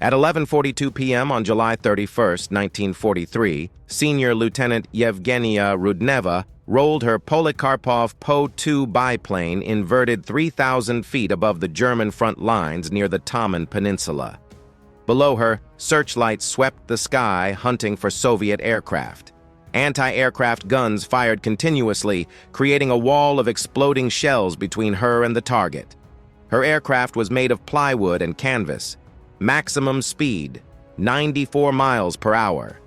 At 11:42 p.m. on July 31, 1943, Senior Lieutenant Yevgeniya Rudneva rolled her Polikarpov Po-2 biplane inverted 3,000 feet above the German front lines near the Taman Peninsula. Below her, searchlights swept the sky hunting for Soviet aircraft. Anti-aircraft guns fired continuously, creating a wall of exploding shells between her and the target. Her aircraft was made of plywood and canvas. Maximum speed, 94 miles per hour.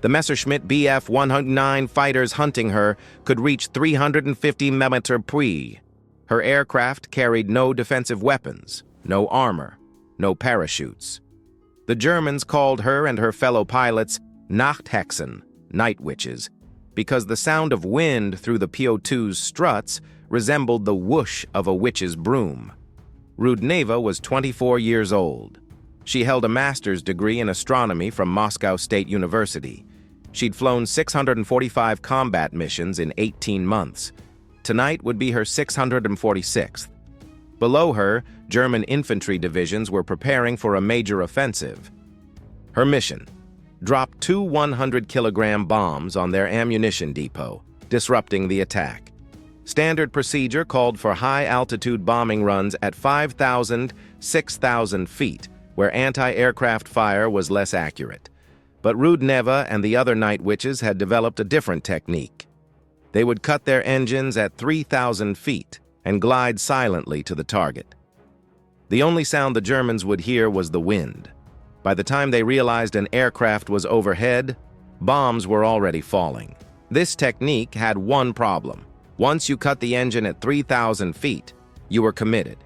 The Messerschmitt Bf 109 fighters hunting her could reach 350 mm/p. Her aircraft carried no defensive weapons, no armor, no parachutes. The Germans called her and her fellow pilots Nachthexen, night witches, because the sound of wind through the Po-2's struts resembled the whoosh of a witch's broom. Rudneva was 24 years old. She held a master's degree in astronomy from Moscow State University. She'd flown 645 combat missions in 18 months. Tonight would be her 646th. Below her, German infantry divisions were preparing for a major offensive. Her mission: drop 2 100-kilogram bombs on their ammunition depot, disrupting the attack. Standard procedure called for high-altitude bombing runs at 5,000, 6,000 feet, where anti-aircraft fire was less accurate. But Rudneva and the other night witches had developed a different technique. They would cut their engines at 3,000 feet and glide silently to the target. The only sound the Germans would hear was the wind. By the time they realized an aircraft was overhead, bombs were already falling. This technique had one problem. Once you cut the engine at 3,000 feet, you were committed.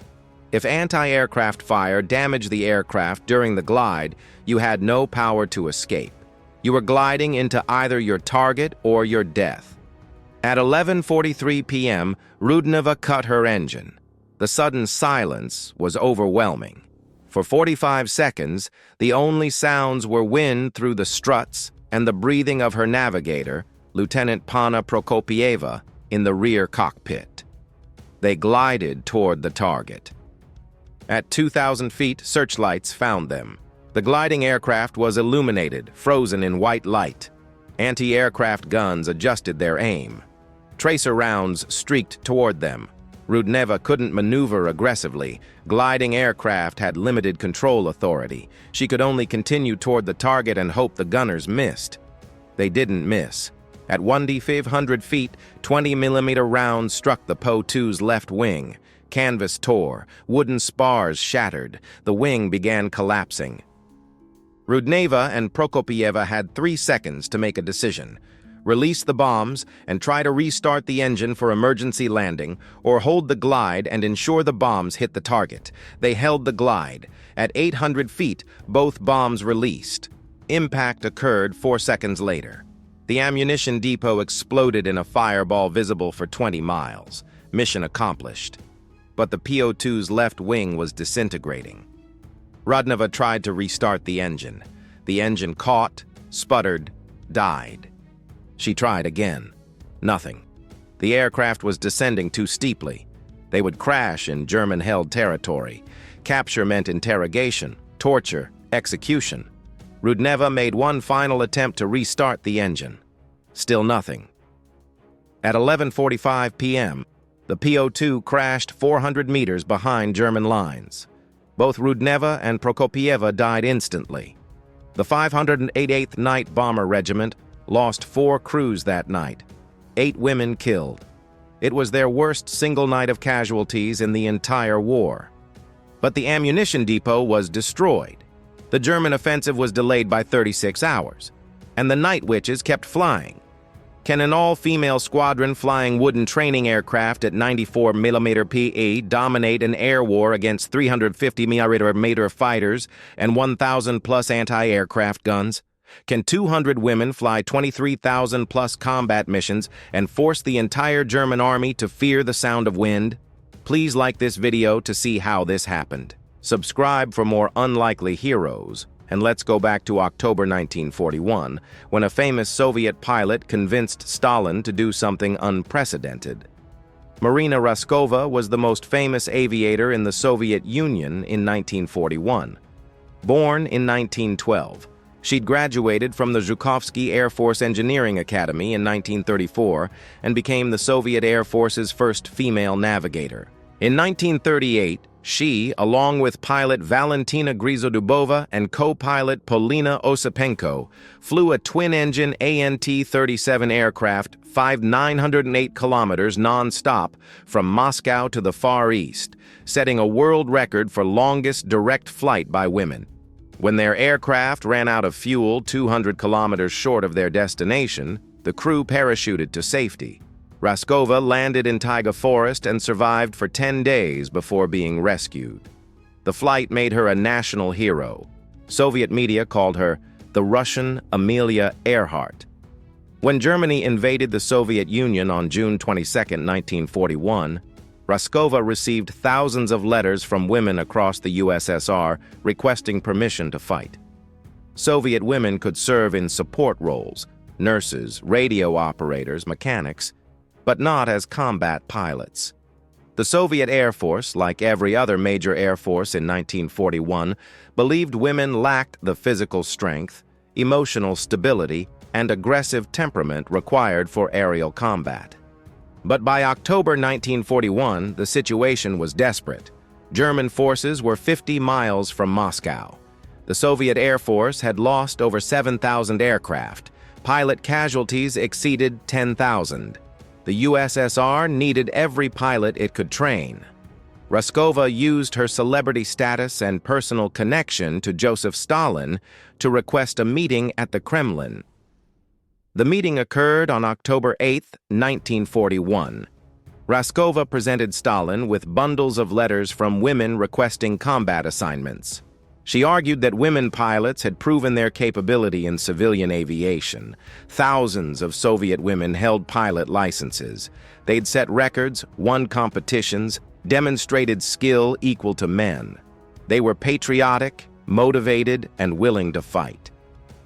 If anti-aircraft fire damaged the aircraft during the glide, you had no power to escape. You were gliding into either your target or your death. At 11:43 p.m., Rudneva cut her engine. The sudden silence was overwhelming. For 45 seconds, the only sounds were wind through the struts and the breathing of her navigator, Lieutenant Panna Prokopieva, in the rear cockpit. They glided toward the target. At 2,000 feet, searchlights found them. The gliding aircraft was illuminated, frozen in white light. Anti-aircraft guns adjusted their aim. Tracer rounds streaked toward them. Rudneva couldn't maneuver aggressively. Gliding aircraft had limited control authority. She could only continue toward the target and hope the gunners missed. They didn't miss. At 1,500 feet, 20mm rounds struck the Po-2's left wing. Canvas tore, wooden spars shattered, the wing began collapsing. Rudneva and Prokopieva had 3 seconds to make a decision: release the bombs and try to restart the engine for emergency landing, or hold the glide and ensure the bombs hit the target. They held the glide. At 800 feet, both bombs released. Impact occurred 4 seconds later. The ammunition depot exploded in a fireball visible for 20 miles. Mission accomplished. But the Po-2's left wing was disintegrating. Rudneva tried to restart the engine. The engine caught, sputtered, died. She tried again. Nothing. The aircraft was descending too steeply. They would crash in German-held territory. Capture meant interrogation, torture, execution. Rudneva made one final attempt to restart the engine. Still nothing. At 11:45 p.m., the Po-2 crashed 400 meters behind German lines. Both Rudneva and Prokopieva died instantly. The 588th Night Bomber Regiment lost 4 crews that night, 8 women killed. It was their worst single night of casualties in the entire war. But the ammunition depot was destroyed. The German offensive was delayed by 36 hours, and the night witches kept flying. Can an all-female squadron flying wooden training aircraft at 94 mm/p dominate an air war against 350 mm fighters and 1,000-plus anti-aircraft guns? Can 200 women fly 23,000-plus combat missions and force the entire German army to fear the sound of wind? Please like this video to see how this happened. Subscribe for more unlikely heroes. And let's go back to October 1941, when a famous Soviet pilot convinced Stalin to do something unprecedented. Marina Raskova was the most famous aviator in the Soviet Union in 1941. Born in 1912, she'd graduated from the Zhukovsky Air Force Engineering Academy in 1934 and became the Soviet Air Force's first female navigator. In 1938, she, along with pilot Valentina Grizodubova and co-pilot Polina Osipenko, flew a twin-engine AN-T-37 aircraft 908 kilometers non-stop from Moscow to the Far East, setting a world record for longest direct flight by women. When their aircraft ran out of fuel 200 kilometers short of their destination, the crew parachuted to safety. Raskova landed in Taiga Forest and survived for 10 days before being rescued. The flight made her a national hero. Soviet media called her the Russian Amelia Earhart. When Germany invaded the Soviet Union on June 22, 1941, Raskova received thousands of letters from women across the USSR requesting permission to fight. Soviet women could serve in support roles, nurses, radio operators, mechanics, but not as combat pilots. The Soviet Air Force, like every other major air force in 1941, believed women lacked the physical strength, emotional stability, and aggressive temperament required for aerial combat. But by October 1941, the situation was desperate. German forces were 50 miles from Moscow. The Soviet Air Force had lost over 7,000 aircraft. Pilot casualties exceeded 10,000. The USSR needed every pilot it could train. Raskova used her celebrity status and personal connection to Joseph Stalin to request a meeting at the Kremlin. The meeting occurred on October 8, 1941. Raskova presented Stalin with bundles of letters from women requesting combat assignments. She argued that women pilots had proven their capability in civilian aviation. Thousands of Soviet women held pilot licenses. They'd set records, won competitions, demonstrated skill equal to men. They were patriotic, motivated, and willing to fight.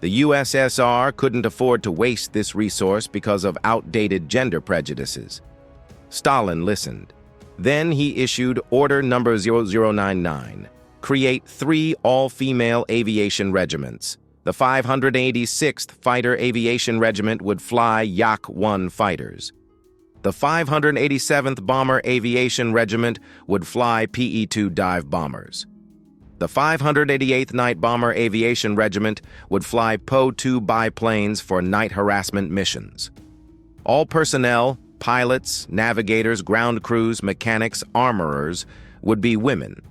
The USSR couldn't afford to waste this resource because of outdated gender prejudices. Stalin listened. Then he issued Order Number 0099. Create 3 all-female aviation regiments. The 586th Fighter Aviation Regiment would fly Yak-1 fighters. The 587th Bomber Aviation Regiment would fly PE-2 dive bombers. The 588th Night Bomber Aviation Regiment would fly Po-2 biplanes for night harassment missions. All personnel, pilots, navigators, ground crews, mechanics, armorers, would be women.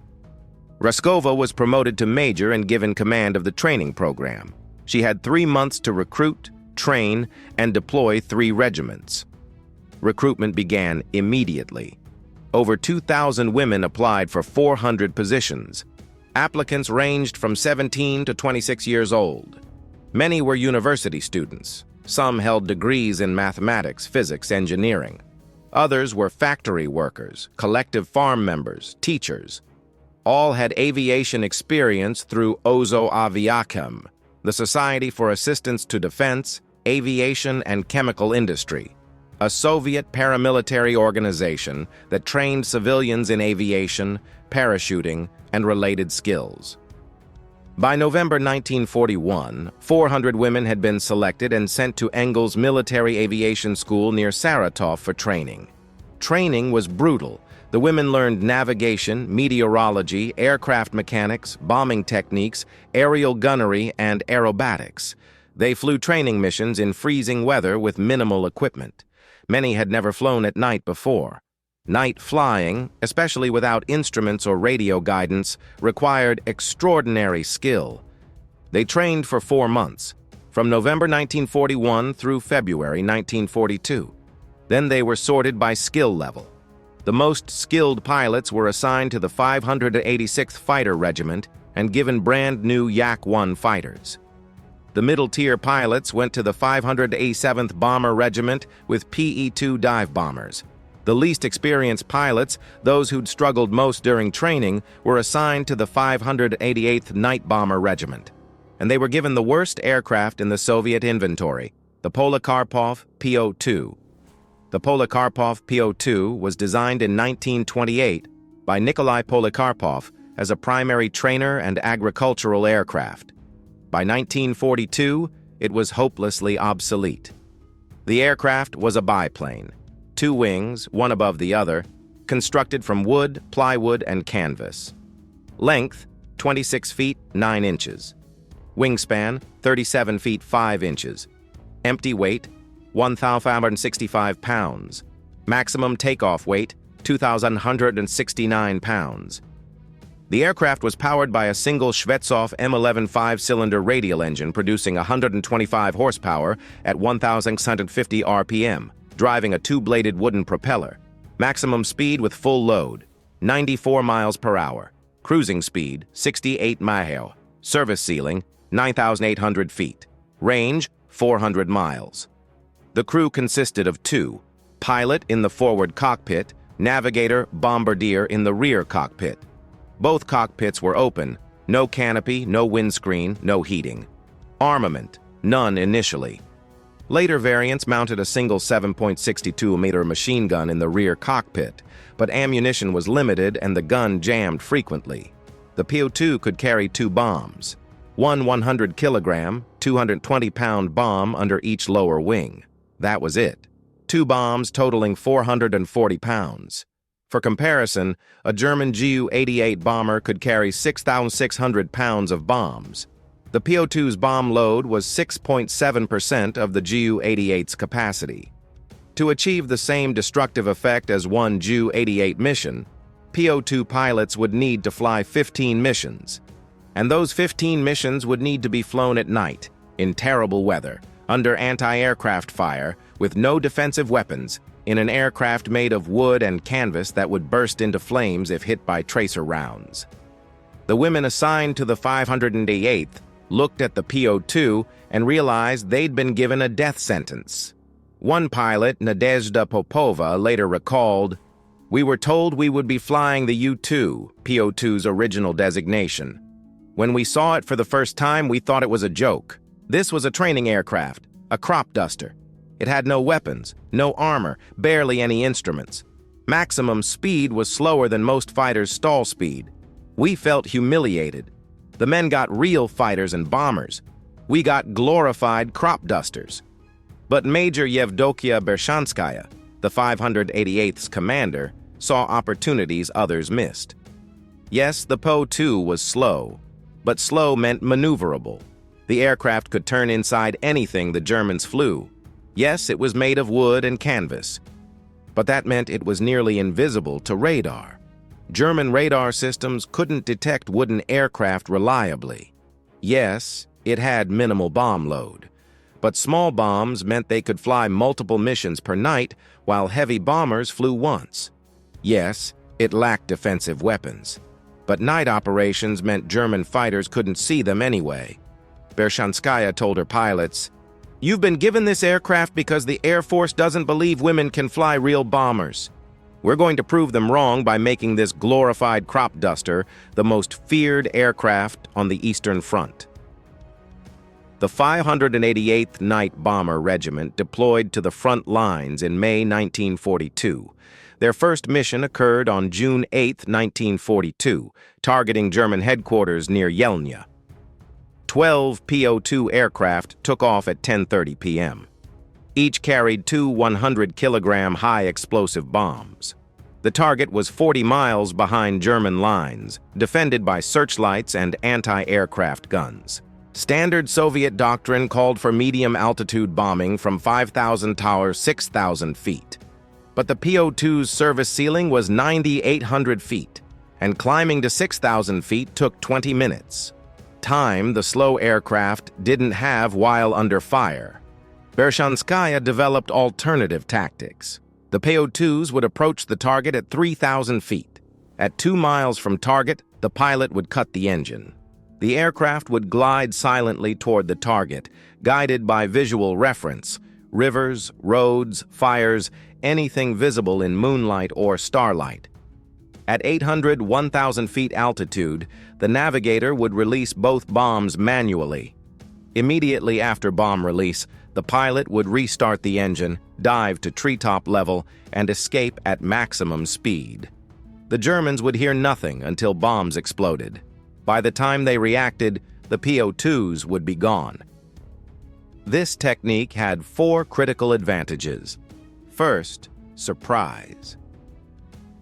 Raskova was promoted to major and given command of the training program. She had 3 months to recruit, train, and deploy 3 regiments. Recruitment began immediately. Over 2,000 women applied for 400 positions. Applicants ranged from 17 to 26 years old. Many were university students. Some held degrees in mathematics, physics, engineering. Others were factory workers, collective farm members, teachers. All had aviation experience through Ozo Aviachem, the Society for Assistance to Defense, Aviation, and Chemical Industry, a Soviet paramilitary organization that trained civilians in aviation, parachuting, and related skills. By November 1941, 400 women had been selected and sent to Engels Military Aviation School near Saratov for training. Training was brutal. The women learned navigation, meteorology, aircraft mechanics, bombing techniques, aerial gunnery, and aerobatics. They flew training missions in freezing weather with minimal equipment. Many had never flown at night before. Night flying, especially without instruments or radio guidance, required extraordinary skill. They trained for 4 months, from November 1941 through February 1942. Then they were sorted by skill level. The most skilled pilots were assigned to the 586th Fighter Regiment and given brand-new Yak-1 fighters. The middle-tier pilots went to the 587th Bomber Regiment with PE-2 dive bombers. The least experienced pilots, those who'd struggled most during training, were assigned to the 588th Night Bomber Regiment. And they were given the worst aircraft in the Soviet inventory, the Polikarpov Po-2. The Polikarpov Po-2 was designed in 1928 by Nikolai Polikarpov as a primary trainer and agricultural aircraft. By 1942, it was hopelessly obsolete. The aircraft was a biplane, 2 wings, one above the other, constructed from wood, plywood, and canvas. Length, 26 feet 9 inches. Wingspan, 37 feet 5 inches. Empty weight, 1,565 pounds. Maximum takeoff weight, 2,169 pounds. The aircraft was powered by a single Shvetsov M11 5-cylinder radial engine producing 125 horsepower at 1,650 RPM, driving a 2-bladed wooden propeller. Maximum speed with full load, 94 miles per hour. Cruising speed, 68 miles. Service ceiling, 9,800 feet. Range, 400 miles. The crew consisted of 2, pilot in the forward cockpit, navigator, bombardier in the rear cockpit. Both cockpits were open, no canopy, no windscreen, no heating. Armament, none initially. Later variants mounted a single 7.62-meter machine gun in the rear cockpit, but ammunition was limited and the gun jammed frequently. The Po-2 could carry 2 bombs, one 100-kilogram, 220-pound bomb under each lower wing. That was it. 2 bombs totaling 440 pounds. For comparison, a German Ju-88 bomber could carry 6,600 pounds of bombs. The Po-2's bomb load was 6.7% of the Ju-88's capacity. To achieve the same destructive effect as one Ju-88 mission, Po-2 pilots would need to fly 15 missions. And those 15 missions would need to be flown at night, in terrible weather, under anti-aircraft fire, with no defensive weapons, in an aircraft made of wood and canvas that would burst into flames if hit by tracer rounds. The women assigned to the 588th looked at the Po-2 and realized they'd been given a death sentence. One pilot, Nadezhda Popova, later recalled, "We were told we would be flying the U-2, Po-2's original designation. When we saw it for the first time, we thought it was a joke. This was a training aircraft, a crop duster. It had no weapons, no armor, barely any instruments. Maximum speed was slower than most fighters' stall speed. We felt humiliated. The men got real fighters and bombers. We got glorified crop dusters." But Major Yevgeniya Bershanskaya, the 588th's commander, saw opportunities others missed. Yes, the Po-2 was slow, but slow meant maneuverable. The aircraft could turn inside anything the Germans flew. Yes, it was made of wood and canvas, but that meant it was nearly invisible to radar. German radar systems couldn't detect wooden aircraft reliably. Yes, it had minimal bomb load, but small bombs meant they could fly multiple missions per night while heavy bombers flew once. Yes, it lacked defensive weapons, but night operations meant German fighters couldn't see them anyway. Bershanskaya told her pilots, "You've been given this aircraft because the Air Force doesn't believe women can fly real bombers. We're going to prove them wrong by making this glorified crop duster the most feared aircraft on the Eastern Front." The 588th Night Bomber Regiment deployed to the front lines in May 1942. Their first mission occurred on June 8, 1942, targeting German headquarters near Yelnya. 12 Po-2 aircraft took off at 10:30 p.m. Each carried 2 100-kilogram high-explosive bombs. The target was 40 miles behind German lines, defended by searchlights and anti-aircraft guns. Standard Soviet doctrine called for medium-altitude bombing from 5,000 to 6,000 feet. But the Po-2's service ceiling was 9,800 feet, and climbing to 6,000 feet took 20 minutes. Time the slow aircraft didn't have while under fire. Bershanskaya developed alternative tactics. The Po-2s would approach the target at 3,000 feet. At 2 miles from target, the pilot would cut the engine. The aircraft would glide silently toward the target, guided by visual reference, rivers, roads, fires, anything visible in moonlight or starlight. At 800, 1,000 feet altitude, the navigator would release both bombs manually. Immediately after bomb release, the pilot would restart the engine, dive to treetop level, and escape at maximum speed. The Germans would hear nothing until bombs exploded. By the time they reacted, the Po-2s would be gone. This technique had 4 critical advantages. First, surprise.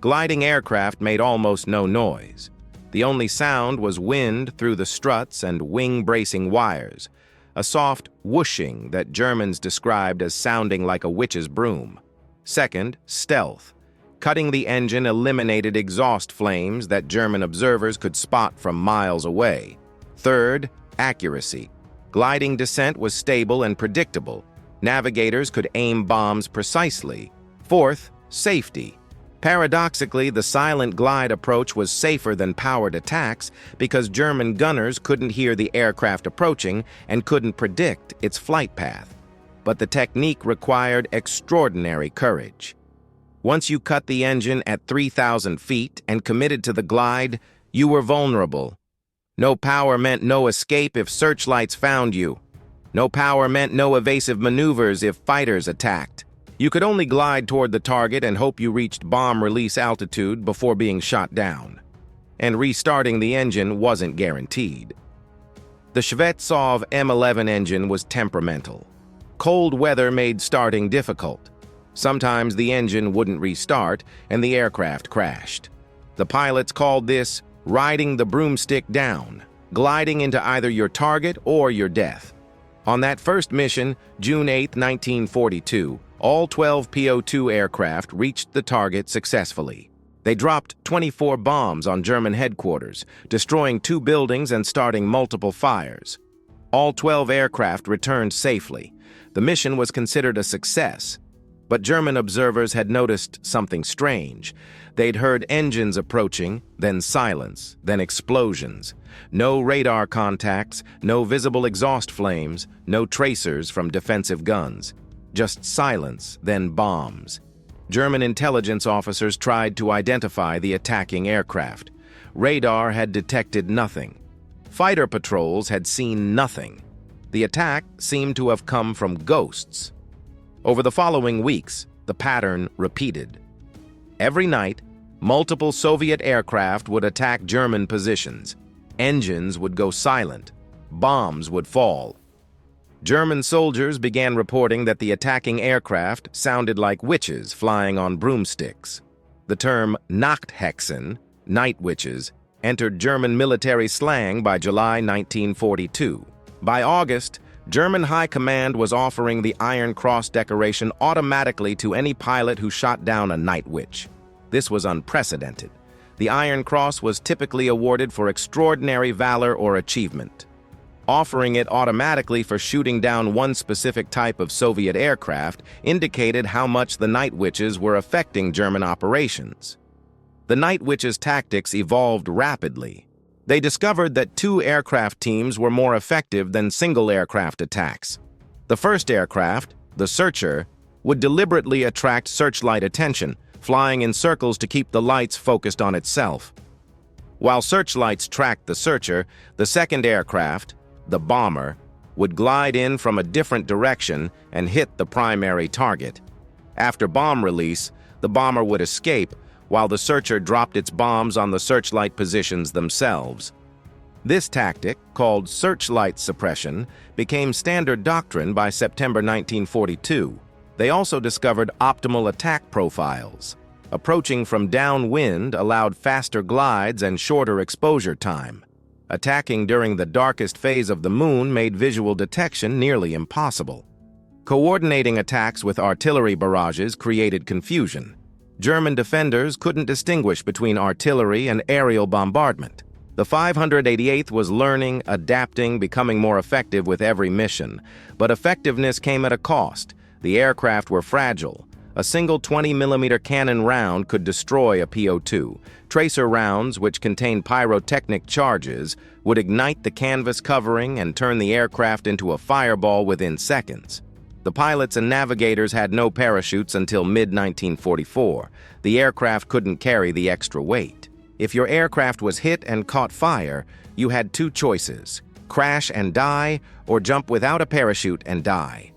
Gliding aircraft made almost no noise. The only sound was wind through the struts and wing-bracing wires, a soft whooshing that Germans described as sounding like a witch's broom. Second, stealth. Cutting the engine eliminated exhaust flames that German observers could spot from miles away. Third, accuracy. Gliding descent was stable and predictable. Navigators could aim bombs precisely. Fourth, safety. Paradoxically, the silent glide approach was safer than powered attacks because German gunners couldn't hear the aircraft approaching and couldn't predict its flight path. But the technique required extraordinary courage. Once you cut the engine at 3,000 feet and committed to the glide, you were vulnerable. No power meant no escape if searchlights found you. No power meant no evasive maneuvers if fighters attacked. You could only glide toward the target and hope you reached bomb release altitude before being shot down. And restarting the engine wasn't guaranteed. The Shvetsov M11 engine was temperamental. Cold weather made starting difficult. Sometimes the engine wouldn't restart and the aircraft crashed. The pilots called this riding the broomstick down, gliding into either your target or your death. On that first mission, June 8, 1942, all 12 Po-2 aircraft reached the target successfully. They dropped 24 bombs on German headquarters, destroying 2 buildings and starting multiple fires. All 12 aircraft returned safely. The mission was considered a success. But German observers had noticed something strange. They'd heard engines approaching, then silence, then explosions. No radar contacts, no visible exhaust flames, no tracers from defensive guns. Just silence, then bombs. German intelligence officers tried to identify the attacking aircraft. Radar had detected nothing. Fighter patrols had seen nothing. The attack seemed to have come from ghosts. Over the following weeks, the pattern repeated. Every night, multiple Soviet aircraft would attack German positions. Engines would go silent. Bombs would fall. German soldiers began reporting that the attacking aircraft sounded like witches flying on broomsticks. The term Nachthexen, night witches, entered German military slang by July 1942. By August, German High Command was offering the Iron Cross decoration automatically to any pilot who shot down a night witch. This was unprecedented. The Iron Cross was typically awarded for extraordinary valor or achievement. Offering it automatically for shooting down one specific type of Soviet aircraft indicated how much the night witches were affecting German operations. The night witches' tactics evolved rapidly. They discovered that 2 aircraft teams were more effective than single aircraft attacks. The first aircraft, the Searcher, would deliberately attract searchlight attention, flying in circles to keep the lights focused on itself. While searchlights tracked the Searcher, the second aircraft, the Bomber, would glide in from a different direction and hit the primary target. After bomb release, the Bomber would escape, while the Searcher dropped its bombs on the searchlight positions themselves. This tactic, called searchlight suppression, became standard doctrine by September 1942. They also discovered optimal attack profiles. Approaching from downwind allowed faster glides and shorter exposure time. Attacking during the darkest phase of the moon made visual detection nearly impossible. Coordinating attacks with artillery barrages created confusion. German defenders couldn't distinguish between artillery and aerial bombardment. The 588th was learning, adapting, becoming more effective with every mission. But effectiveness came at a cost. The aircraft were fragile. A single 20mm cannon round could destroy a Po-2. Tracer rounds, which contained pyrotechnic charges, would ignite the canvas covering and turn the aircraft into a fireball within seconds. The pilots and navigators had no parachutes until mid-1944. The aircraft couldn't carry the extra weight. If your aircraft was hit and caught fire, you had 2 choices: crash and die, or jump without a parachute and die.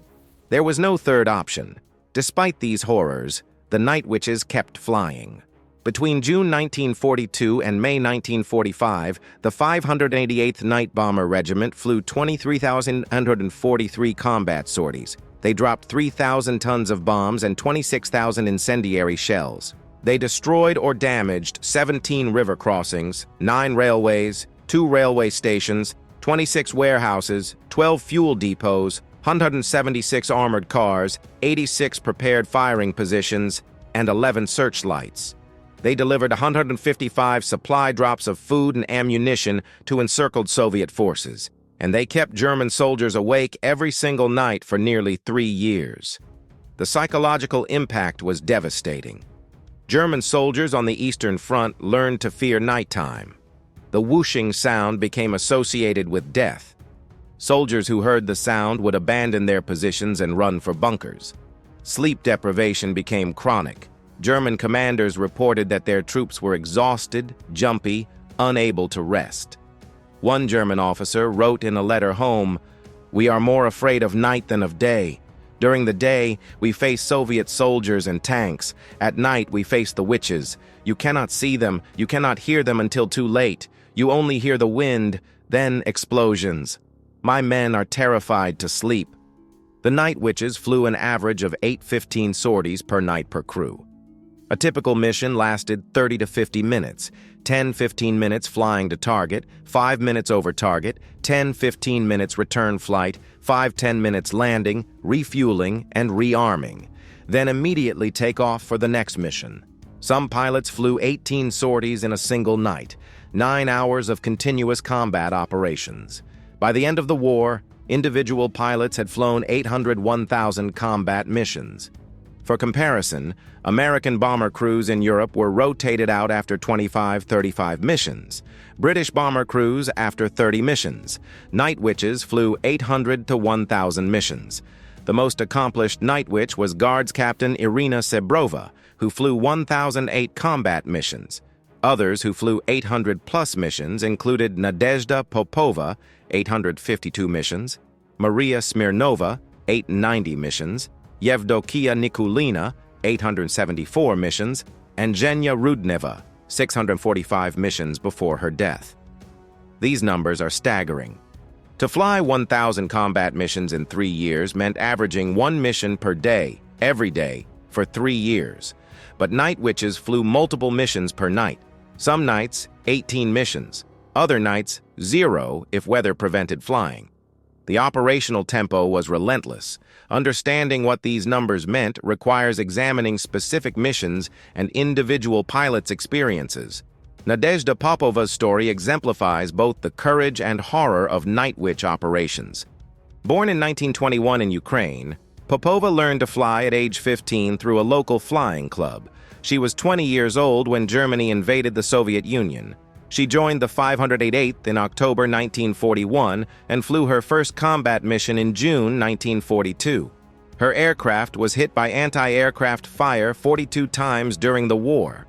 There was no third option. Despite these horrors, the night witches kept flying. Between June 1942 and May 1945, the 588th Night Bomber Regiment flew 23,143 combat sorties. They dropped 3,000 tons of bombs and 26,000 incendiary shells. They destroyed or damaged 17 river crossings, 9 railways, 2 railway stations, 26 warehouses, 12 fuel depots, 176 armored cars, 86 prepared firing positions, and 11 searchlights. They delivered 155 supply drops of food and ammunition to encircled Soviet forces, and they kept German soldiers awake every single night for nearly 3 years. The psychological impact was devastating. German soldiers on the Eastern Front learned to fear nighttime. The whooshing sound became associated with death. Soldiers who heard the sound would abandon their positions and run for bunkers. Sleep deprivation became chronic. German commanders reported that their troops were exhausted, jumpy, unable to rest. One German officer wrote in a letter home, "We are more afraid of night than of day. During the day, we face Soviet soldiers and tanks. At night, we face the witches. You cannot see them, you cannot hear them until too late. You only hear the wind, then explosions. My men are terrified to sleep." The night witches flew an average of 8-15 sorties per night per crew. A typical mission lasted 30 to 50 minutes, 10-15 minutes flying to target, 5 minutes over target, 10-15 minutes return flight, 5-10 minutes landing, refueling, and rearming, then immediately take off for the next mission. Some pilots flew 18 sorties in a single night, 9 hours of continuous combat operations. By the end of the war, individual pilots had flown 801,000 combat missions. For comparison, American bomber crews in Europe were rotated out after 25-35 missions. British bomber crews after 30 missions. Night witches flew 800 to 1,000 missions. The most accomplished night witch was Guards Captain Irina Sebrova, who flew 1,008 combat missions. Others who flew 800-plus missions included Nadezhda Popova, 852 missions, Maria Smirnova, 890 missions, Yevgeniya Nikulina, 874 missions, and Yevgeniya Rudneva, 645 missions before her death. These numbers are staggering. To fly 1,000 combat missions in 3 years meant averaging 1 mission per day, every day, for 3 years. But night witches flew multiple missions per night. Some nights, 18 missions. Other nights, 0 if weather prevented flying. The operational tempo was relentless. Understanding what these numbers meant requires examining specific missions and individual pilots' experiences. Nadezhda Popova's story exemplifies both the courage and horror of night witch operations. Born in 1921 in Ukraine, Popova learned to fly at age 15 through a local flying club. She was 20 years old when Germany invaded the Soviet Union. She joined the 588th in October 1941 and flew her first combat mission in June 1942. Her aircraft was hit by anti-aircraft fire 42 times during the war.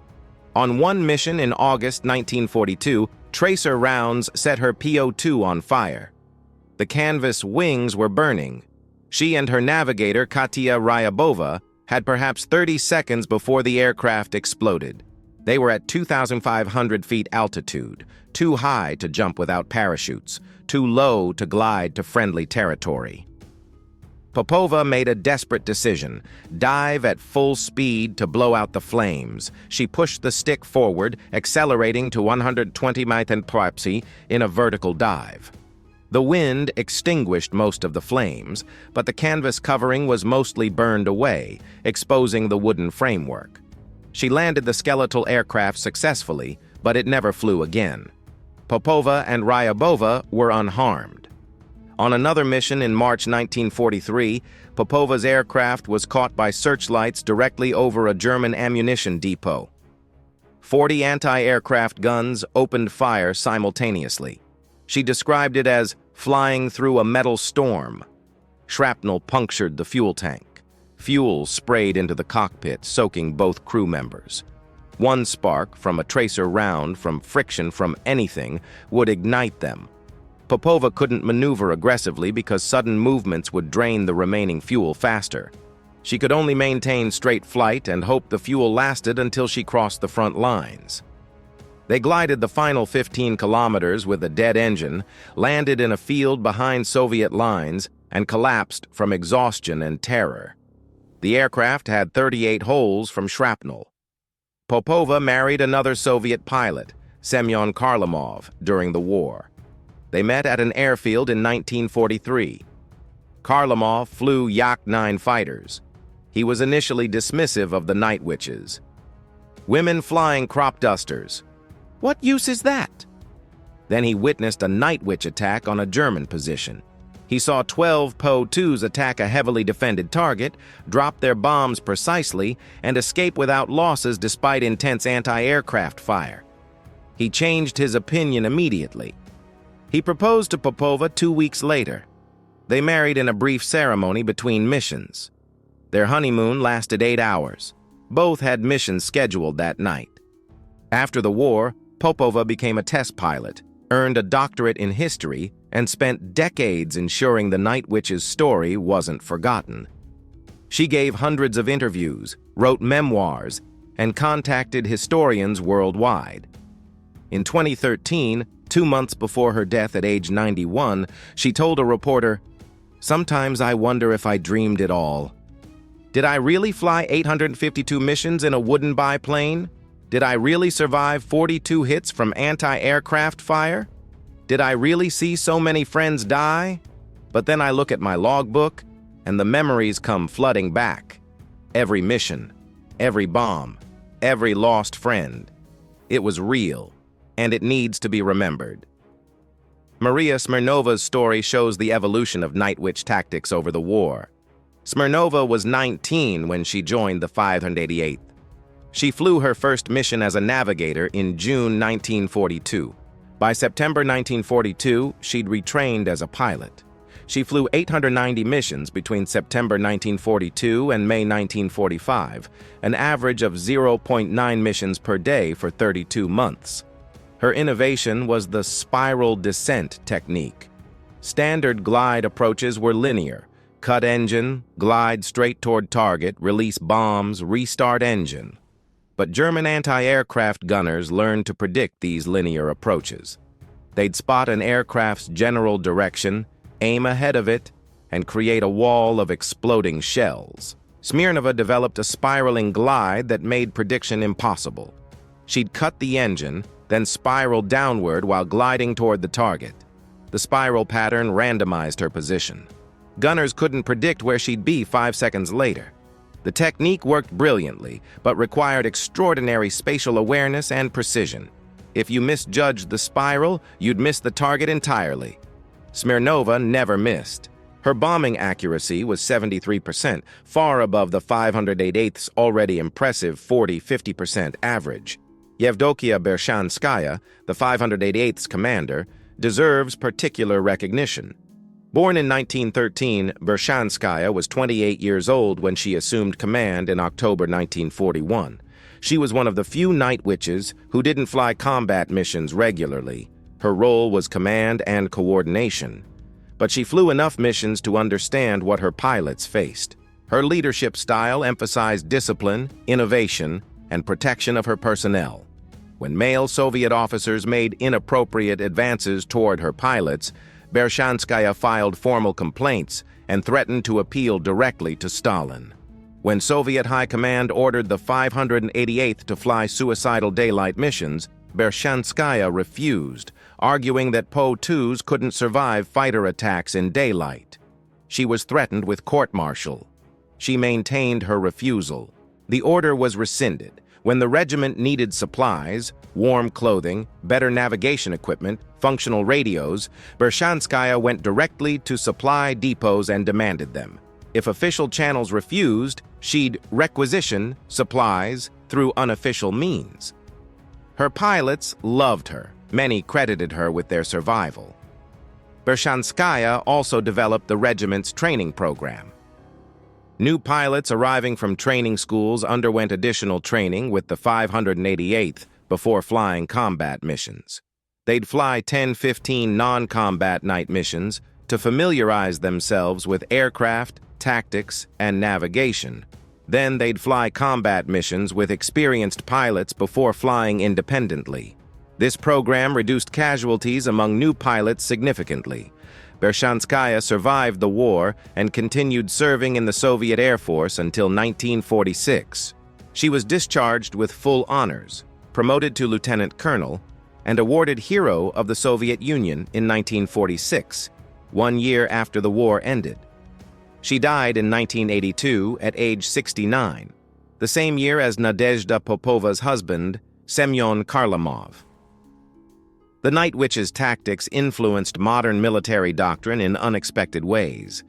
On one mission in August 1942, tracer rounds set her Po-2 on fire. The canvas wings were burning. She and her navigator, Katia Ryabova, had perhaps 30 seconds before the aircraft exploded. They were at 2,500 feet altitude, too high to jump without parachutes, too low to glide to friendly territory. Popova made a desperate decision: dive at full speed to blow out the flames. She pushed the stick forward, accelerating to 120 mph in a vertical dive. The wind extinguished most of the flames, but the canvas covering was mostly burned away, exposing the wooden framework. She landed the skeletal aircraft successfully, but it never flew again. Popova and Ryabova were unharmed. On another mission in March 1943, Popova's aircraft was caught by searchlights directly over a German ammunition depot. 40 anti-aircraft guns opened fire simultaneously. She described it as flying through a metal storm. Shrapnel punctured the fuel tank. Fuel sprayed into the cockpit, soaking both crew members. One spark from a tracer round, from friction, from anything, would ignite them. Popova couldn't maneuver aggressively because sudden movements would drain the remaining fuel faster. She could only maintain straight flight and hope the fuel lasted until she crossed the front lines. They glided the final 15 kilometers with a dead engine, landed in a field behind Soviet lines, and collapsed from exhaustion and terror. The aircraft had 38 holes from shrapnel. Popova married another Soviet pilot, Semyon Kharlamov, during the war. They met at an airfield in 1943. Kharlamov flew Yak-9 fighters. He was initially dismissive of the night witches. Women flying crop dusters. What use is that? Then he witnessed a night witch attack on a German position. He saw 12 Po-2s attack a heavily defended target, drop their bombs precisely, and escape without losses despite intense anti-aircraft fire. He changed his opinion immediately. He proposed to Popova 2 weeks later. They married in a brief ceremony between missions. Their honeymoon lasted 8 hours. Both had missions scheduled that night. After the war, Popova became a test pilot, earned a doctorate in history, and spent decades ensuring the Night Witch's story wasn't forgotten. She gave hundreds of interviews, wrote memoirs, and contacted historians worldwide. In 2013, 2 months before her death at age 91, she told a reporter, "Sometimes I wonder if I dreamed it all. Did I really fly 852 missions in a wooden biplane? Did I really survive 42 hits from anti-aircraft fire? Did I really see so many friends die? But then I look at my logbook, and the memories come flooding back. Every mission, every bomb, every lost friend. It was real, and it needs to be remembered." Maria Smirnova's story shows the evolution of night witch tactics over the war. Smirnova was 19 when she joined the 588th. She flew her first mission as a navigator in June 1942. By September 1942, she'd retrained as a pilot. She flew 890 missions between September 1942 and May 1945, an average of 0.9 missions per day for 32 months. Her innovation was the spiral descent technique. Standard glide approaches were linear: cut engine, glide straight toward target, release bombs, restart engine. But German anti-aircraft gunners learned to predict these linear approaches. They'd spot an aircraft's general direction, aim ahead of it, and create a wall of exploding shells. Smirnova developed a spiraling glide that made prediction impossible. She'd cut the engine, then spiral downward while gliding toward the target. The spiral pattern randomized her position. Gunners couldn't predict where she'd be 5 seconds later. The technique worked brilliantly, but required extraordinary spatial awareness and precision. If you misjudged the spiral, you'd miss the target entirely. Smirnova never missed. Her bombing accuracy was 73%, far above the 588th's already impressive 40-50% average. Yevdokia Bershanskaya, the 588th's commander, deserves particular recognition. Born in 1913, Bershanskaya was 28 years old when she assumed command in October 1941. She was one of the few night witches who didn't fly combat missions regularly. Her role was command and coordination. But she flew enough missions to understand what her pilots faced. Her leadership style emphasized discipline, innovation, and protection of her personnel. When male Soviet officers made inappropriate advances toward her pilots, Bershanskaya filed formal complaints and threatened to appeal directly to Stalin. When Soviet High Command ordered the 588th to fly suicidal daylight missions, Bershanskaya refused, arguing that Po-2s couldn't survive fighter attacks in daylight. She was threatened with court-martial. She maintained her refusal. The order was rescinded. When the regiment needed supplies, warm clothing, better navigation equipment, functional radios, Bershanskaya went directly to supply depots and demanded them. If official channels refused, she'd requisition supplies through unofficial means. Her pilots loved her. Many credited her with their survival. Bershanskaya also developed the regiment's training program. New pilots arriving from training schools underwent additional training with the 588th before flying combat missions. They'd fly 10-15 non-combat night missions to familiarize themselves with aircraft, tactics, and navigation. Then they'd fly combat missions with experienced pilots before flying independently. This program reduced casualties among new pilots significantly. Bershanskaya survived the war and continued serving in the Soviet Air Force until 1946. She was discharged with full honors, promoted to lieutenant colonel, and awarded Hero of the Soviet Union in 1946, 1 year after the war ended. She died in 1982 at age 69, the same year as Nadezhda Popova's husband, Semyon Kharlamov. The Night Witch's tactics influenced modern military doctrine in unexpected ways.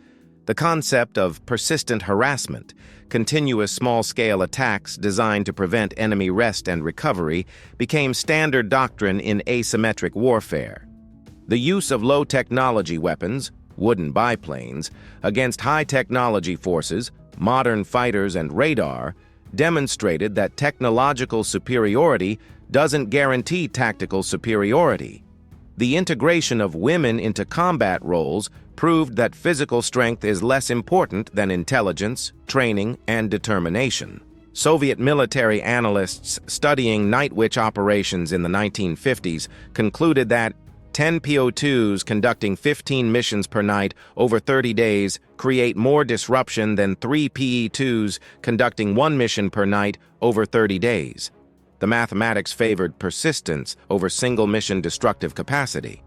The concept of persistent harassment, continuous small-scale attacks designed to prevent enemy rest and recovery, became standard doctrine in asymmetric warfare. The use of low-technology weapons, wooden biplanes, against high-technology forces, modern fighters, and radar demonstrated that technological superiority doesn't guarantee tactical superiority. The integration of women into combat roles proved that physical strength is less important than intelligence, training, and determination. Soviet military analysts studying Night Witch operations in the 1950s concluded that 10 Po-2s conducting 15 missions per night over 30 days create more disruption than 3 PE-2s conducting 1 mission per night over 30 days. The mathematics favored persistence over single-mission destructive capacity.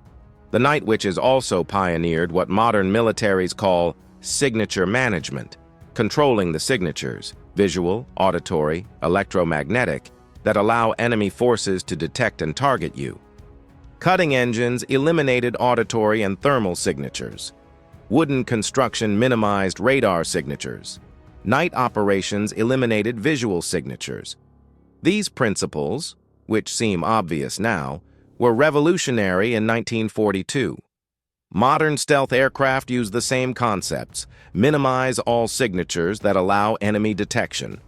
The Night Witches also pioneered what modern militaries call signature management, controlling the signatures, visual, auditory, electromagnetic, that allow enemy forces to detect and target you. Cutting engines eliminated auditory and thermal signatures. Wooden construction minimized radar signatures. Night operations eliminated visual signatures. These principles, which seem obvious now, were revolutionary in 1942. Modern stealth aircraft use the same concepts, minimize all signatures that allow enemy detection.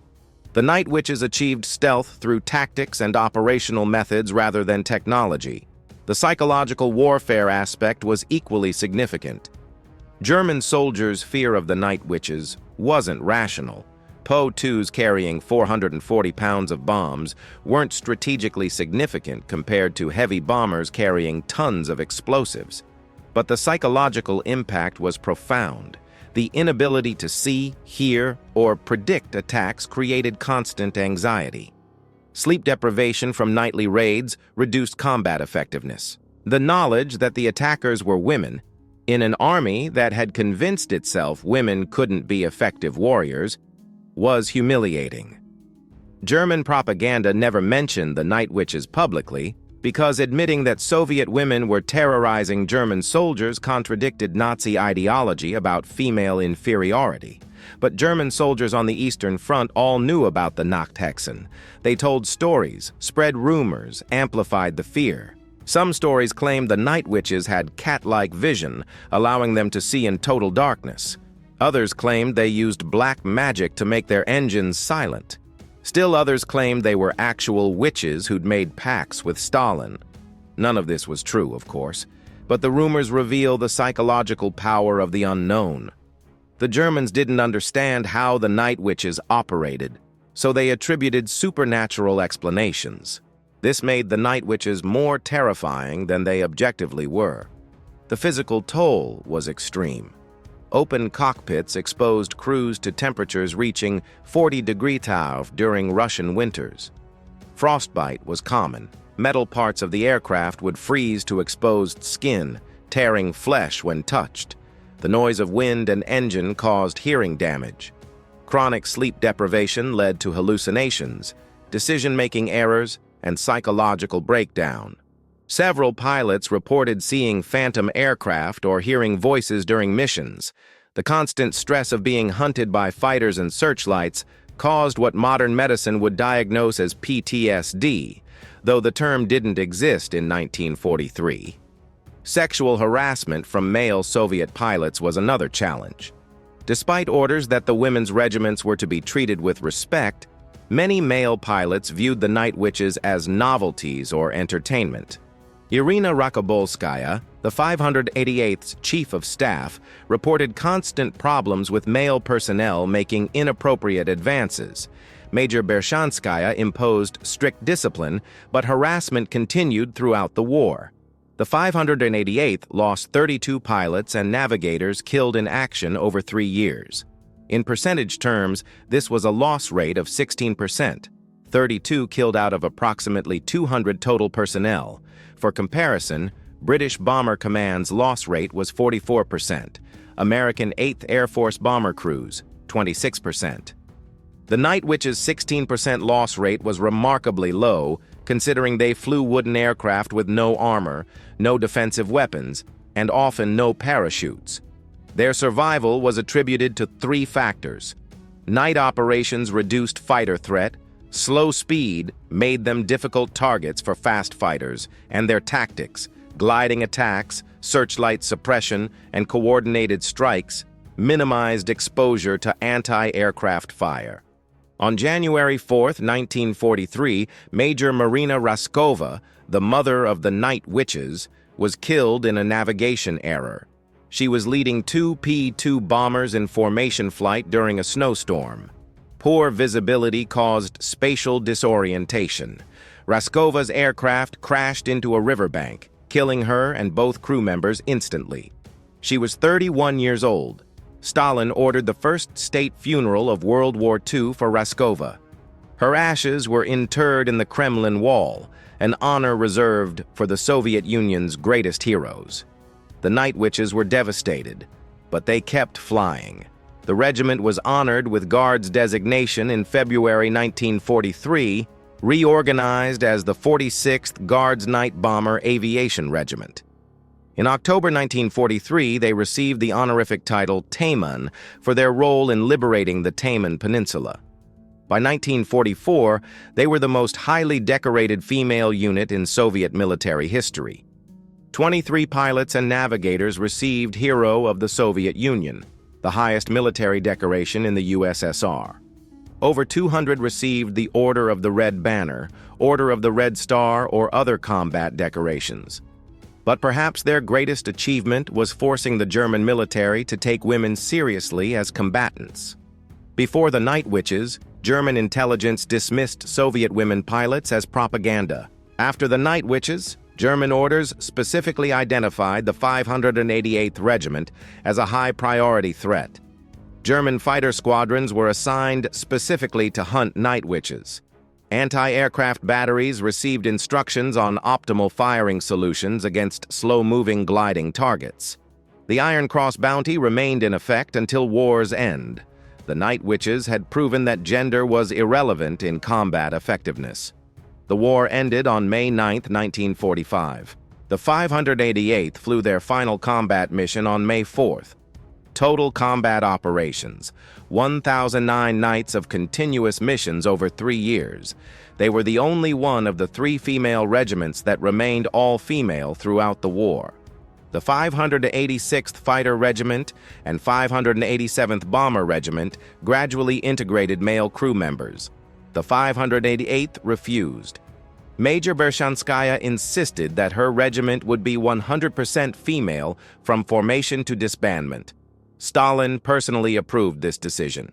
The Night Witches achieved stealth through tactics and operational methods rather than technology. The psychological warfare aspect was equally significant. German soldiers' fear of the Night Witches wasn't rational. Po-2s carrying 440 pounds of bombs weren't strategically significant compared to heavy bombers carrying tons of explosives. But the psychological impact was profound. The inability to see, hear, or predict attacks created constant anxiety. Sleep deprivation from nightly raids reduced combat effectiveness. The knowledge that the attackers were women, in an army that had convinced itself women couldn't be effective warriors, was humiliating. German propaganda never mentioned the Night Witches publicly because admitting that Soviet women were terrorizing German soldiers contradicted Nazi ideology about female inferiority. But German soldiers on the Eastern Front all knew about the Nachthexen. They told stories, spread rumors, amplified the fear. Some stories claimed the Night Witches had cat-like vision, allowing them to see in total darkness. Others claimed they used black magic to make their engines silent. Still others claimed they were actual witches who'd made pacts with Stalin. None of this was true, of course, but the rumors reveal the psychological power of the unknown. The Germans didn't understand how the Night Witches operated, so they attributed supernatural explanations. This made the Night Witches more terrifying than they objectively were. The physical toll was extreme. Open cockpits exposed crews to temperatures reaching 40 degrees Celsius during Russian winters. Frostbite was common. Metal parts of the aircraft would freeze to exposed skin, tearing flesh when touched. The noise of wind and engine caused hearing damage. Chronic sleep deprivation led to hallucinations, decision-making errors, and psychological breakdown. Several pilots reported seeing phantom aircraft or hearing voices during missions. The constant stress of being hunted by fighters and searchlights caused what modern medicine would diagnose as PTSD, though the term didn't exist in 1943. Sexual harassment from male Soviet pilots was another challenge. Despite orders that the women's regiments were to be treated with respect, many male pilots viewed the Night Witches as novelties or entertainment. Irina Rakobolskaya, the The 588th's Chief of Staff reported constant problems with male personnel making inappropriate advances. Major Bershanskaya imposed strict discipline, but harassment continued throughout the war. The 588th lost 32 pilots and navigators killed in action over 3 years. In percentage terms, this was a loss rate of 16%, 32 killed out of approximately 200 total personnel. For comparison, British Bomber Command's loss rate was 44%, American 8th Air Force bomber crews, 26%. The Night Witch's 16% loss rate was remarkably low, considering they flew wooden aircraft with no armor, no defensive weapons, and often no parachutes. Their survival was attributed to 3 factors. Night operations reduced fighter threat, slow speed made them difficult targets for fast fighters, and their tactics, gliding attacks, searchlight suppression, and coordinated strikes, minimized exposure to anti-aircraft fire. On January 4, 1943, Major Marina Raskova, the mother of the Night Witches, was killed in a navigation error. She was leading 2 P-2 bombers in formation flight during a snowstorm. Poor visibility caused spatial disorientation. Raskova's aircraft crashed into a riverbank, killing her and both crew members instantly. She was 31 years old. Stalin ordered the first state funeral of World War II for Raskova. Her ashes were interred in the Kremlin wall, an honor reserved for the Soviet Union's greatest heroes. The Night Witches were devastated, but they kept flying. The regiment was honored with Guards designation in February 1943, reorganized as the 46th Guards Night Bomber Aviation Regiment. In October 1943, they received the honorific title Taman for their role in liberating the Taman Peninsula. By 1944, they were the most highly decorated female unit in Soviet military history. 23 pilots and navigators received Hero of the Soviet Union, the highest military decoration in the USSR. Over 200 received the Order of the Red Banner, Order of the Red Star, or other combat decorations. But perhaps their greatest achievement was forcing the German military to take women seriously as combatants. Before the Night Witches, German intelligence dismissed Soviet women pilots as propaganda. After the Night Witches, German orders specifically identified the 588th Regiment as a high-priority threat. German fighter squadrons were assigned specifically to hunt Night Witches. Anti-aircraft batteries received instructions on optimal firing solutions against slow-moving gliding targets. The Iron Cross bounty remained in effect until war's end. The Night Witches had proven that gender was irrelevant in combat effectiveness. The war ended on May 9, 1945. The 588th flew their final combat mission on May 4th. Total combat operations, 1,009 nights of continuous missions over 3 years. They were the only one of the 3 female regiments that remained all-female throughout the war. The 586th Fighter Regiment and 587th Bomber Regiment gradually integrated male crew members. The 588th refused. Major Bershanskaya insisted that her regiment would be 100% female from formation to disbandment. Stalin personally approved this decision.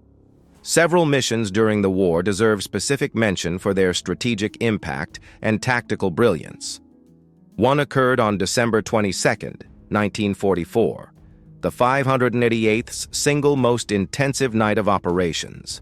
Several missions during the war deserve specific mention for their strategic impact and tactical brilliance. One occurred on December 22, 1944, the 588th's single most intensive night of operations.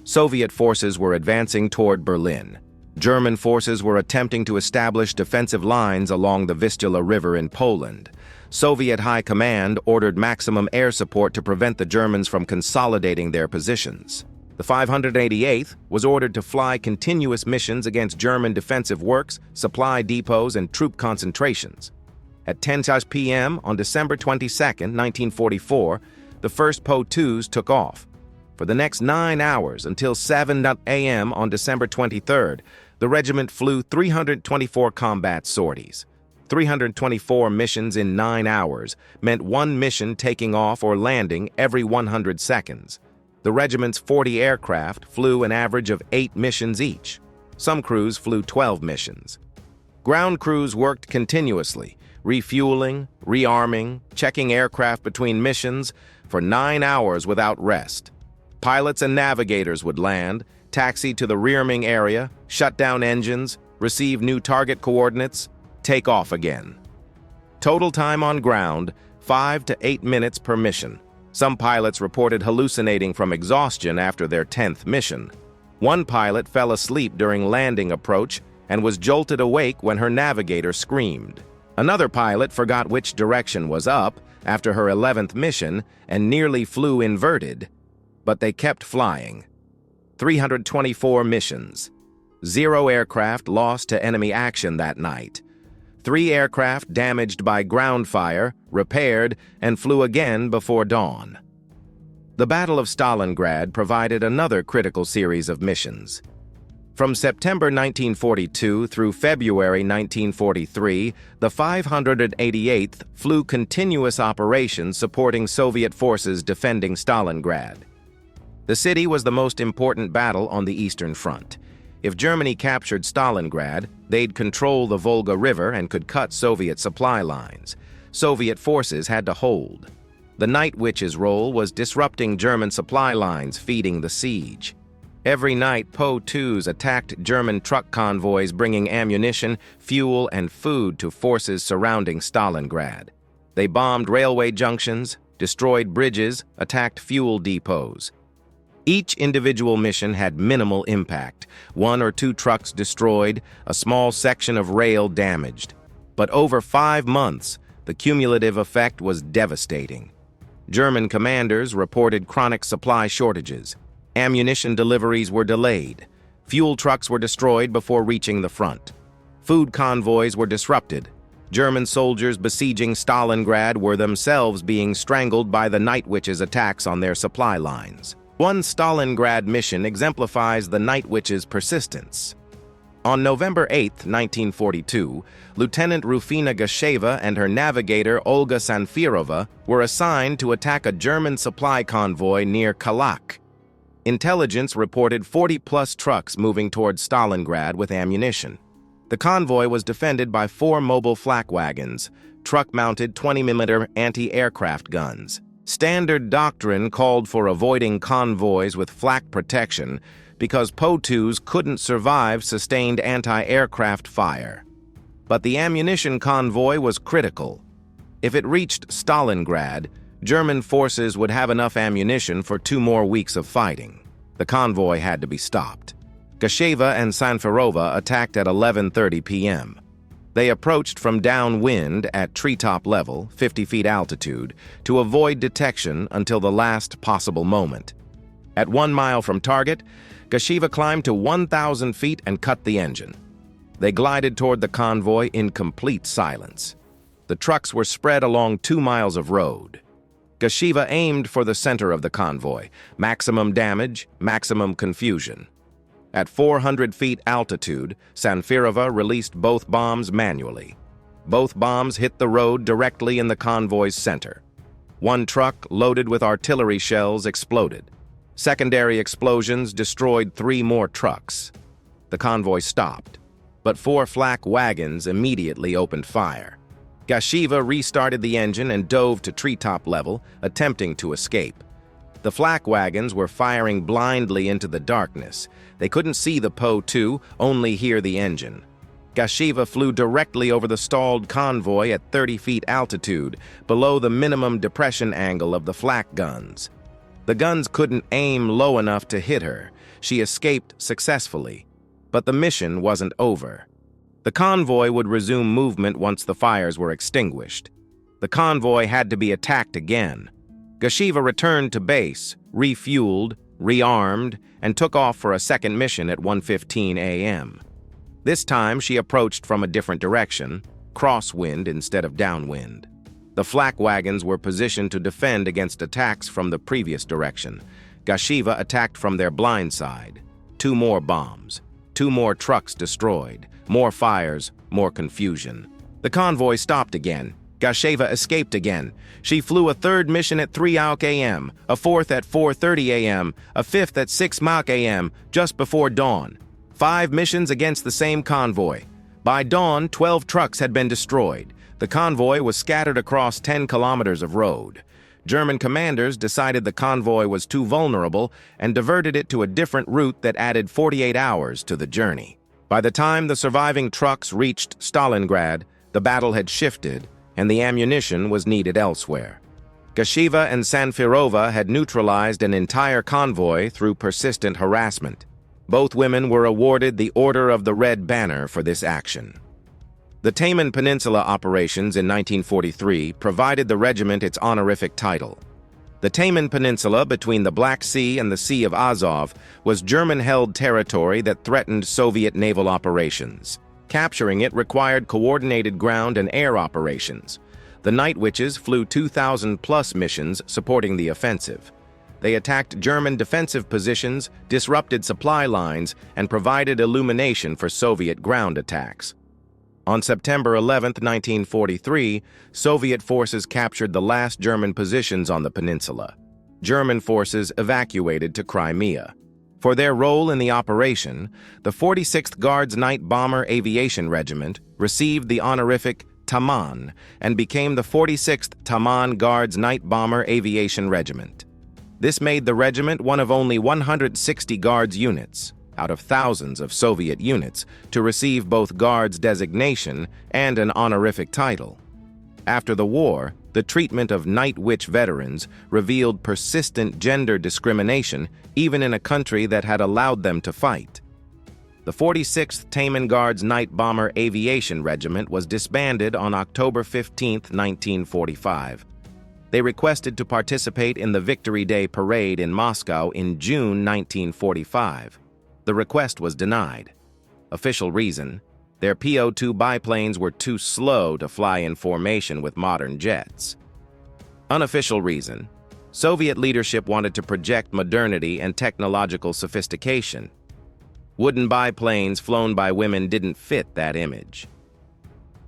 Soviet forces were advancing toward Berlin. German forces were attempting to establish defensive lines along the Vistula River in Poland. Soviet High Command ordered maximum air support to prevent the Germans from consolidating their positions. The 588th was ordered to fly continuous missions against German defensive works, supply depots, and troop concentrations. At 10 p.m. on December 22, 1944, the first Po-2s took off. For the next 9 hours until 7 a.m. on December 23rd, the regiment flew 324 combat sorties. 324 missions in 9 hours meant one mission taking off or landing every 100 seconds. The regiment's 40 aircraft flew an average of 8 missions each. Some crews flew 12 missions. Ground crews worked continuously, refueling, rearming, checking aircraft between missions for 9 hours without rest. Pilots and navigators would land, taxi to the rearming area, shut down engines, receive new target coordinates, take off again. Total time on ground, 5 to 8 minutes per mission. Some pilots reported hallucinating from exhaustion after their 10th mission. One pilot fell asleep during landing approach and was jolted awake when her navigator screamed. Another pilot forgot which direction was up after her 11th mission and nearly flew inverted, but they kept flying. 324 missions. 0 aircraft lost to enemy action that night. 3 aircraft damaged by ground fire, repaired, and flew again before dawn. The Battle of Stalingrad provided another critical series of missions. From September 1942 through February 1943, the 588th flew continuous operations supporting Soviet forces defending Stalingrad. The city was the most important battle on the Eastern Front. If Germany captured Stalingrad, they'd control the Volga River and could cut Soviet supply lines. Soviet forces had to hold. The Night Witch's role was disrupting German supply lines, feeding the siege. Every night, Po-2s attacked German truck convoys bringing ammunition, fuel, and food to forces surrounding Stalingrad. They bombed railway junctions, destroyed bridges, attacked fuel depots. Each individual mission had minimal impact. 1 or 2 trucks destroyed, a small section of rail damaged. But over 5 months, the cumulative effect was devastating. German commanders reported chronic supply shortages. Ammunition deliveries were delayed. Fuel trucks were destroyed before reaching the front. Food convoys were disrupted. German soldiers besieging Stalingrad were themselves being strangled by the Night Witch's attacks on their supply lines. One Stalingrad mission exemplifies the Night Witch's persistence. On November 8, 1942, Lieutenant Rufina Gasheva and her navigator Olga Sanfirova were assigned to attack a German supply convoy near Kalak. Intelligence reported 40-plus trucks moving towards Stalingrad with ammunition. The convoy was defended by 4 mobile flak wagons, truck-mounted 20mm anti-aircraft guns. Standard doctrine called for avoiding convoys with flak protection because Po-2s couldn't survive sustained anti-aircraft fire. But the ammunition convoy was critical. If it reached Stalingrad, German forces would have enough ammunition for 2 more weeks of fighting. The convoy had to be stopped. Gasheva and Sanfirova attacked at 11:30 p.m. They approached from downwind at treetop level, 50 feet altitude, to avoid detection until the last possible moment. At 1 mile from target, Gasheva climbed to 1,000 feet and cut the engine. They glided toward the convoy in complete silence. The trucks were spread along 2 miles of road. Gasheva aimed for the center of the convoy. Maximum damage, maximum confusion. At 400 feet altitude, Sanfirova released both bombs manually. Both bombs hit the road directly in the convoy's center. 1 truck loaded with artillery shells exploded. Secondary explosions destroyed 3 more trucks. The convoy stopped, but 4 flak wagons immediately opened fire. Gasheva restarted the engine and dove to treetop level, attempting to escape. The flak wagons were firing blindly into the darkness. They couldn't see the Po-2, only hear the engine. Gasheva flew directly over the stalled convoy at 30 feet altitude, below the minimum depression angle of the flak guns. The guns couldn't aim low enough to hit her. She escaped successfully. But the mission wasn't over. The convoy would resume movement once the fires were extinguished. The convoy had to be attacked again. Gasheva returned to base, refueled, rearmed, and took off for a second mission at 1:15 a.m. This time she approached from a different direction, crosswind instead of downwind. The flak wagons were positioned to defend against attacks from the previous direction. Gasheva attacked from their blind side. 2 more bombs, 2 more trucks destroyed, more fires, more confusion. The convoy stopped again. Gasheva escaped again. She flew a 3rd mission at 3 a.m., a 4th at 4:30 a.m., a 5th at 6 a.m., just before dawn. 5 missions against the same convoy. By dawn, 12 trucks had been destroyed. The convoy was scattered across 10 kilometers of road. German commanders decided the convoy was too vulnerable and diverted it to a different route that added 48 hours to the journey. By the time the surviving trucks reached Stalingrad, the battle had shifted and the ammunition was needed elsewhere. Gashiva and Sanfirova had neutralized an entire convoy through persistent harassment. Both women were awarded the Order of the Red Banner for this action. The Taman Peninsula operations in 1943 provided the regiment its honorific title. The Taman Peninsula between the Black Sea and the Sea of Azov was German-held territory that threatened Soviet naval operations. Capturing it required coordinated ground and air operations. The Night Witches flew 2,000-plus missions supporting the offensive. They attacked German defensive positions, disrupted supply lines, and provided illumination for Soviet ground attacks. On September 11, 1943, Soviet forces captured the last German positions on the peninsula. German forces evacuated to Crimea. For their role in the operation, the 46th Guards Night Bomber Aviation Regiment received the honorific Taman and became the 46th Taman Guards Night Bomber Aviation Regiment. This made the regiment one of only 160 Guards units, out of thousands of Soviet units, to receive both Guards designation and an honorific title. After the war, the treatment of Night Witch veterans revealed persistent gender discrimination even in a country that had allowed them to fight. The 46th Taman Guards Night Bomber Aviation Regiment was disbanded on October 15, 1945. They requested to participate in the Victory Day Parade in Moscow in June 1945. The request was denied. Official reason: their Po-2 biplanes were too slow to fly in formation with modern jets. Unofficial reason: Soviet leadership wanted to project modernity and technological sophistication. Wooden biplanes flown by women didn't fit that image.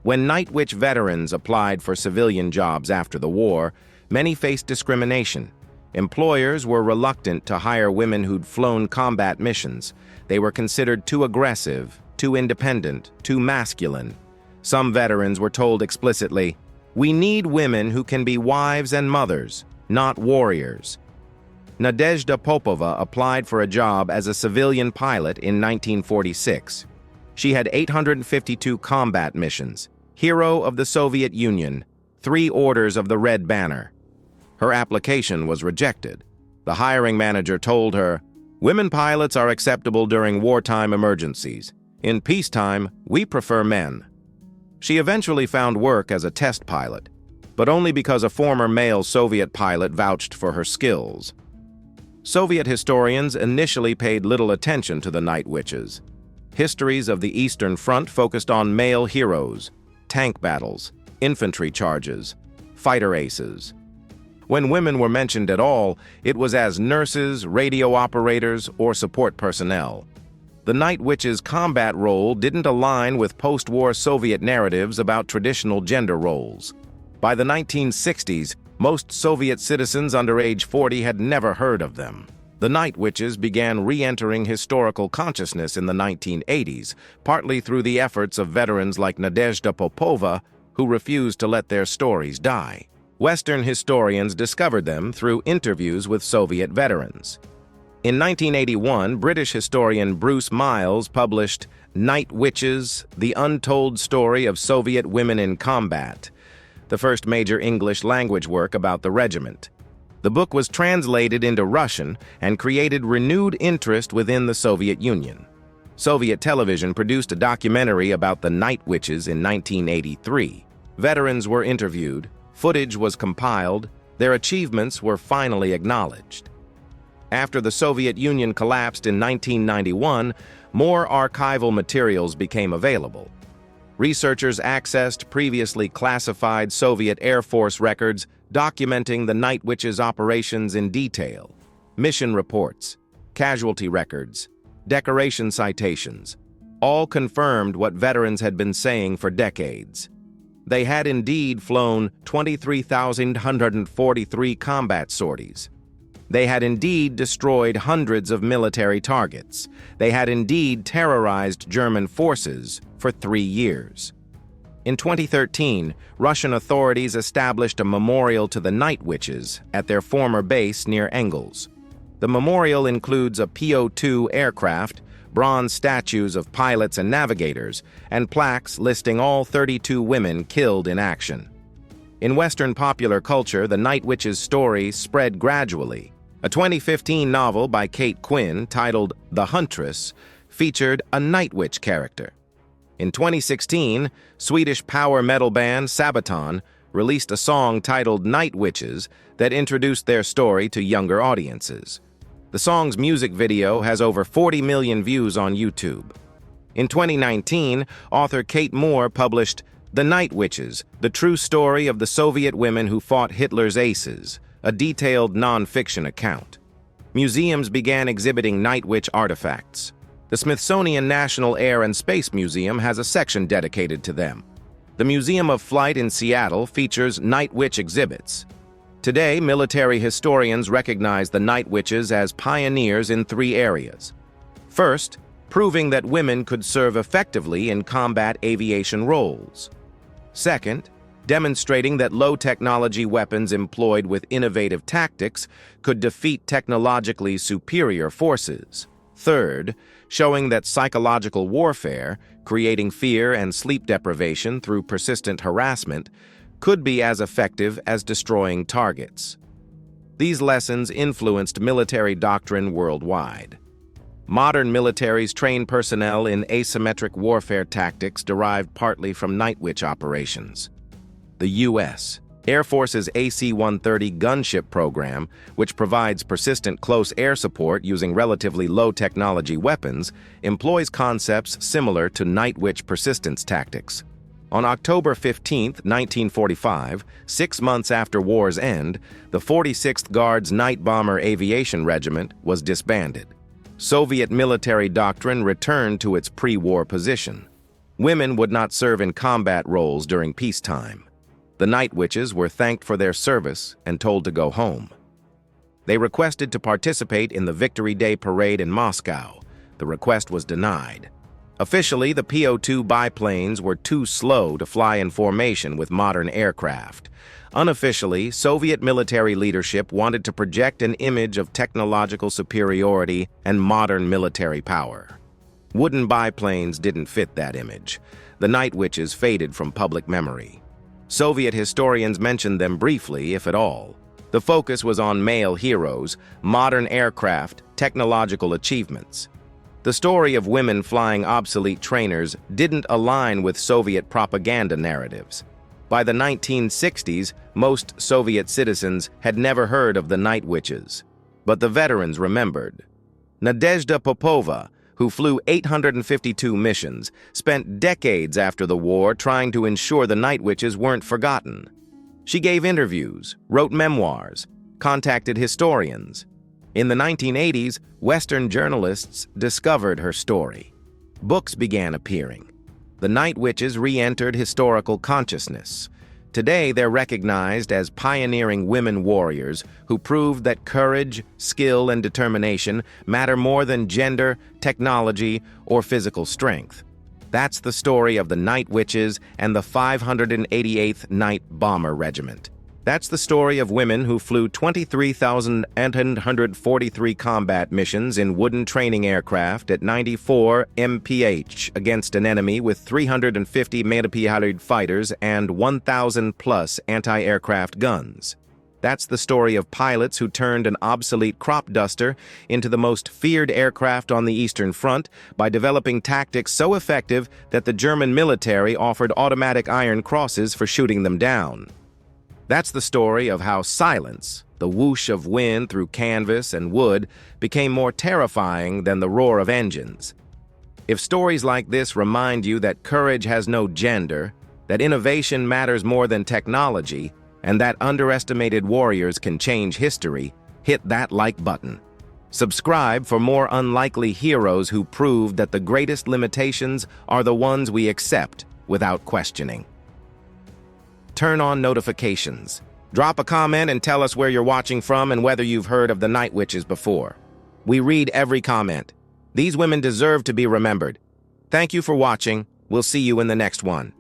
When Night Witch veterans applied for civilian jobs after the war, many faced discrimination. Employers were reluctant to hire women who'd flown combat missions. They were considered too aggressive, too independent, too masculine. Some veterans were told explicitly, "We need women who can be wives and mothers, not warriors." Nadezhda Popova applied for a job as a civilian pilot in 1946. She had 852 combat missions, Hero of the Soviet Union, 3 Orders of the Red Banner. Her application was rejected. The hiring manager told her, "Women pilots are acceptable during wartime emergencies. In peacetime, we prefer men." She eventually found work as a test pilot, but only because a former male Soviet pilot vouched for her skills. Soviet historians initially paid little attention to the Night Witches. Histories of the Eastern Front focused on male heroes, tank battles, infantry charges, fighter aces. When women were mentioned at all, it was as nurses, radio operators, or support personnel. The Night Witches' combat role didn't align with post-war Soviet narratives about traditional gender roles. By the 1960s, most Soviet citizens under age 40 had never heard of them. The Night Witches began re-entering historical consciousness in the 1980s, partly through the efforts of veterans like Nadezhda Popova, who refused to let their stories die. Western historians discovered them through interviews with Soviet veterans. In 1981, British historian Bruce Miles published Night Witches: The Untold Story of Soviet Women in Combat, the first major English-language work about the regiment. The book was translated into Russian and created renewed interest within the Soviet Union. Soviet television produced a documentary about the Night Witches in 1983. Veterans were interviewed, footage was compiled, their achievements were finally acknowledged. After the Soviet Union collapsed in 1991, more archival materials became available. Researchers accessed previously classified Soviet Air Force records documenting the Night Witches' operations in detail. Mission reports, casualty records, decoration citations, all confirmed what veterans had been saying for decades. They had indeed flown 23,143 combat sorties. They had indeed destroyed hundreds of military targets. They had indeed terrorized German forces for 3 years. In 2013, Russian authorities established a memorial to the Night Witches at their former base near Engels. The memorial includes a Po-2 aircraft, bronze statues of pilots and navigators, and plaques listing all 32 women killed in action. In Western popular culture, the Night Witches' story spread gradually. A 2015 novel by Kate Quinn titled The Huntress featured a Night Witch character. In 2016, Swedish power metal band Sabaton released a song titled Night Witches that introduced their story to younger audiences. The song's music video has over 40 million views on YouTube. In 2019, author Kate Moore published The Night Witches, the true story of the Soviet women who fought Hitler's aces, a detailed non-fiction account. Museums began exhibiting Night Witch artifacts. The Smithsonian National Air and Space Museum has a section dedicated to them. The Museum of Flight in Seattle features Night Witch exhibits. Today, military historians recognize the Night Witches as pioneers in 3 areas. First, proving that women could serve effectively in combat aviation roles. Second, demonstrating that low-technology weapons employed with innovative tactics could defeat technologically superior forces. Third, showing that psychological warfare, creating fear and sleep deprivation through persistent harassment, could be as effective as destroying targets. These lessons influenced military doctrine worldwide. Modern militaries train personnel in asymmetric warfare tactics derived partly from Night Witch operations. The U.S. Air Force's AC-130 gunship program, which provides persistent close air support using relatively low-technology weapons, employs concepts similar to Night Witch persistence tactics. On October 15, 1945, 6 months after war's end, the 46th Guards Night Bomber Aviation Regiment was disbanded. Soviet military doctrine returned to its pre-war position. Women would not serve in combat roles during peacetime. The Night Witches were thanked for their service and told to go home. They requested to participate in the Victory Day parade in Moscow. The request was denied. Officially, the Po-2 biplanes were too slow to fly in formation with modern aircraft. Unofficially, Soviet military leadership wanted to project an image of technological superiority and modern military power. Wooden biplanes didn't fit that image. The Night Witches faded from public memory. Soviet historians mentioned them briefly, if at all. The focus was on male heroes, modern aircraft, technological achievements. The story of women flying obsolete trainers didn't align with Soviet propaganda narratives. By the 1960s, most Soviet citizens had never heard of the Night Witches. But the veterans remembered. Nadezhda Popova, who flew 852 missions, spent decades after the war trying to ensure the Night Witches weren't forgotten. She gave interviews, wrote memoirs, contacted historians. In the 1980s, Western journalists discovered her story. Books began appearing. The Night Witches re-entered historical consciousness. Today, they're recognized as pioneering women warriors who proved that courage, skill, and determination matter more than gender, technology, or physical strength. That's the story of the Night Witches and the 588th Night Bomber Regiment. That's the story of women who flew 23,843 combat missions in wooden training aircraft at 94 mph against an enemy with 350 man-powered fighters and 1,000-plus anti-aircraft guns. That's the story of pilots who turned an obsolete crop duster into the most feared aircraft on the Eastern Front by developing tactics so effective that the German military offered automatic Iron Crosses for shooting them down. That's the story of how silence, the whoosh of wind through canvas and wood, became more terrifying than the roar of engines. If stories like this remind you that courage has no gender, that innovation matters more than technology, and that underestimated warriors can change history, hit that like button. Subscribe for more unlikely heroes who prove that the greatest limitations are the ones we accept without questioning. Turn on notifications. Drop a comment and tell us where you're watching from and whether you've heard of the Night Witches before. We read every comment. These women deserve to be remembered. Thank you for watching. We'll see you in the next one.